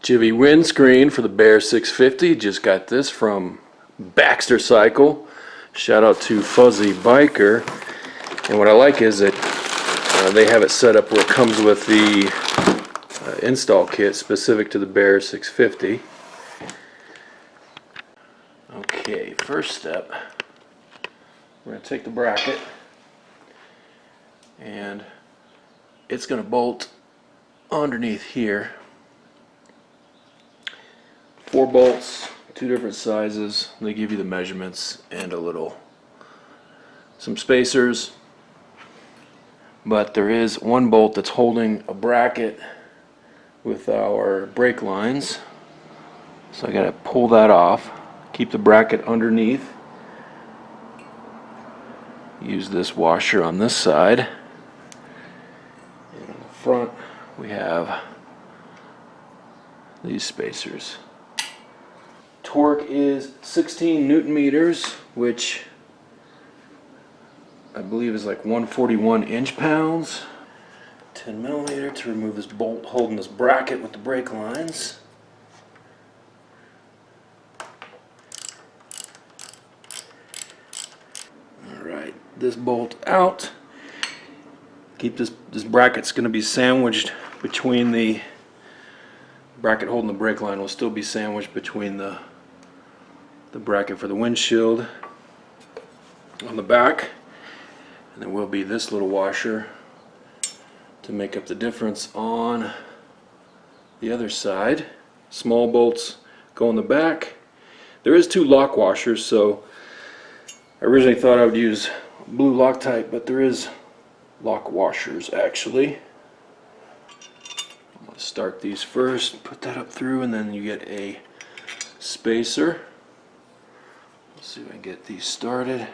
Givi windscreen for the Bear 650. Just got this from Baxter Cycle. Shout out to Fuzzy Biker. And what I like is that they have it set up where it comes with the install kit specific to the Bear 650. Okay, first step, we're going to take the bracket and it's going to bolt underneath here. 4 bolts, 2 different sizes. They give you the measurements and some spacers. But there is one bolt that's holding a bracket with our brake lines. So I got to pull that off. Keep the bracket underneath. Use this washer on this side. And on the front we have these spacers. Torque is 16 Newton meters, which I believe is like 141 inch-pounds. 10 millimeter to remove this bolt holding this bracket with the brake lines. Alright, this bolt out. Keep this bracket's going to be sandwiched between the bracket holding the brake line will still be sandwiched between the bracket for the windshield on the back, and there will be this little washer to make up the difference on the other side. Small bolts go in the back. There is 2 lock washers, so I originally thought I would use blue Loctite, but there is lock washers actually. I'm going to start these first, put that up through, and then you get a spacer. Let's see if I can get these started.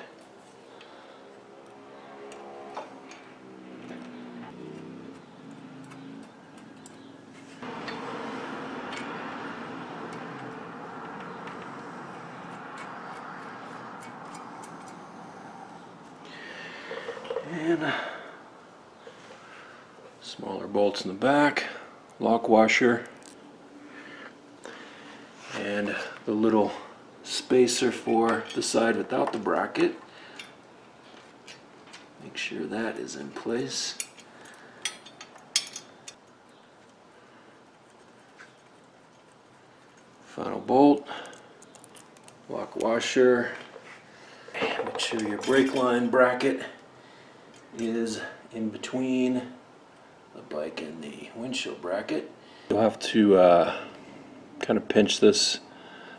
And smaller bolts in the back, lock washer, and the little spacer for the side without the bracket. Make sure that is in place. Final bolt, lock washer, and make sure your brake line bracket is in between the bike and the windshield bracket. You'll have to kind of pinch this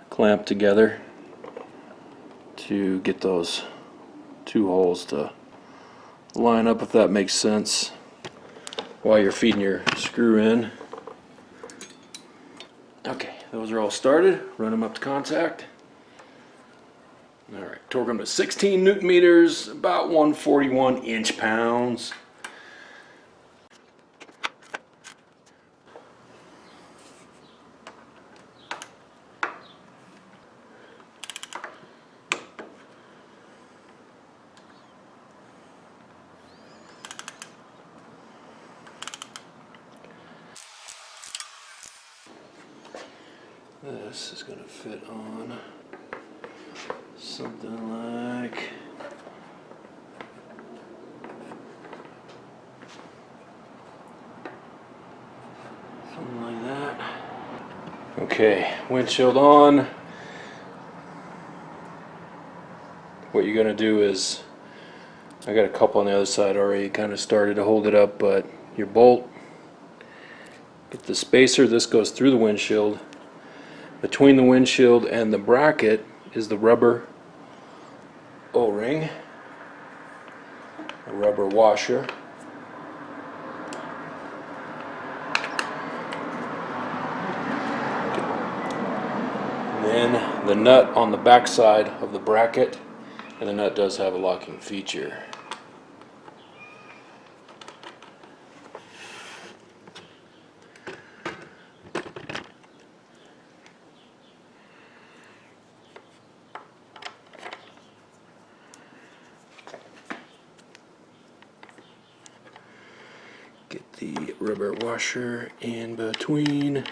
clamp together to get those 2 holes to line up, if that makes sense, while you're feeding your screw in. Okay, those are all started. Run them up to contact. Alright, torque them to 16 Newton meters, about 141 inch-pounds. This is going to fit on something like that. Okay, windshield on. What you're going to do is, I got a couple on the other side already kind of started to hold it up, but your bolt, get the spacer, this goes through the windshield. Between the windshield and the bracket is the rubber O-ring, a rubber washer. And then the nut on the back side of the bracket, and the nut does have a locking feature. Get the rubber washer in between.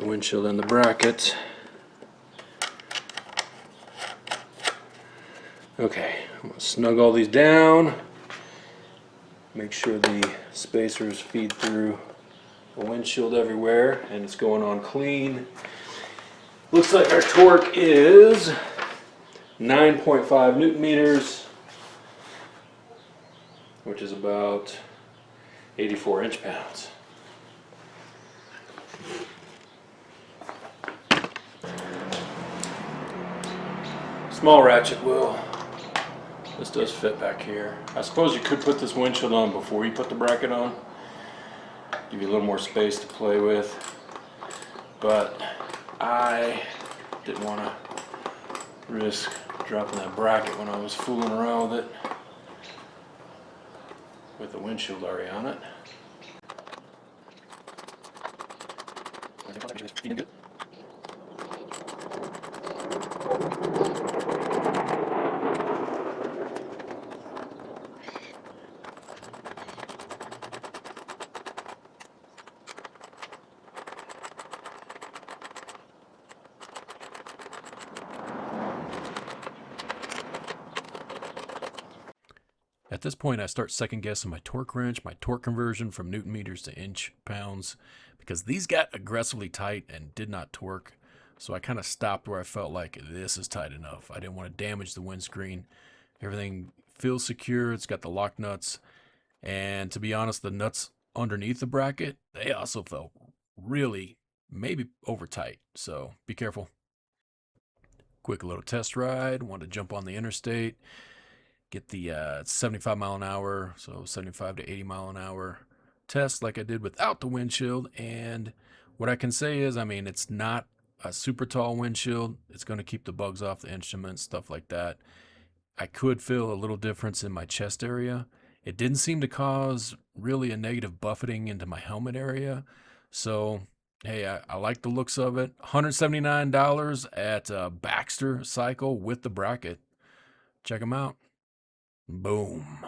the windshield and the bracket. Okay, I'm going to snug all these down. Make sure the spacers feed through the windshield everywhere and it's going on clean. Looks like our torque is 9.5 Newton meters, which is about 84 inch-pounds. Small ratchet wheel. This does fit back here. I suppose you could put this windshield on before you put the bracket on. Give you a little more space to play with. But I didn't want to risk dropping that bracket when I was fooling around with it. With the windshield already on it. Good. At this point, I start second guessing my torque wrench, my torque conversion from Newton meters to inch pounds, because these got aggressively tight and did not torque. So I kind of stopped where I felt like this is tight enough. I didn't want to damage the windscreen. Everything feels secure. It's got the lock nuts. And to be honest, the nuts underneath the bracket, they also felt really maybe over tight. So be careful. Quick little test ride. Wanted to jump on the interstate. Get the 75 mile an hour, so 75 to 80 mile an hour test like I did without the windshield. And what I can say is, I mean, it's not a super tall windshield. It's going to keep the bugs off the instruments, stuff like that. I could feel a little difference in my chest area. It didn't seem to cause really a negative buffeting into my helmet area. So, hey, I like the looks of it. $179 at Baxter Cycle with the bracket. Check them out. Boom.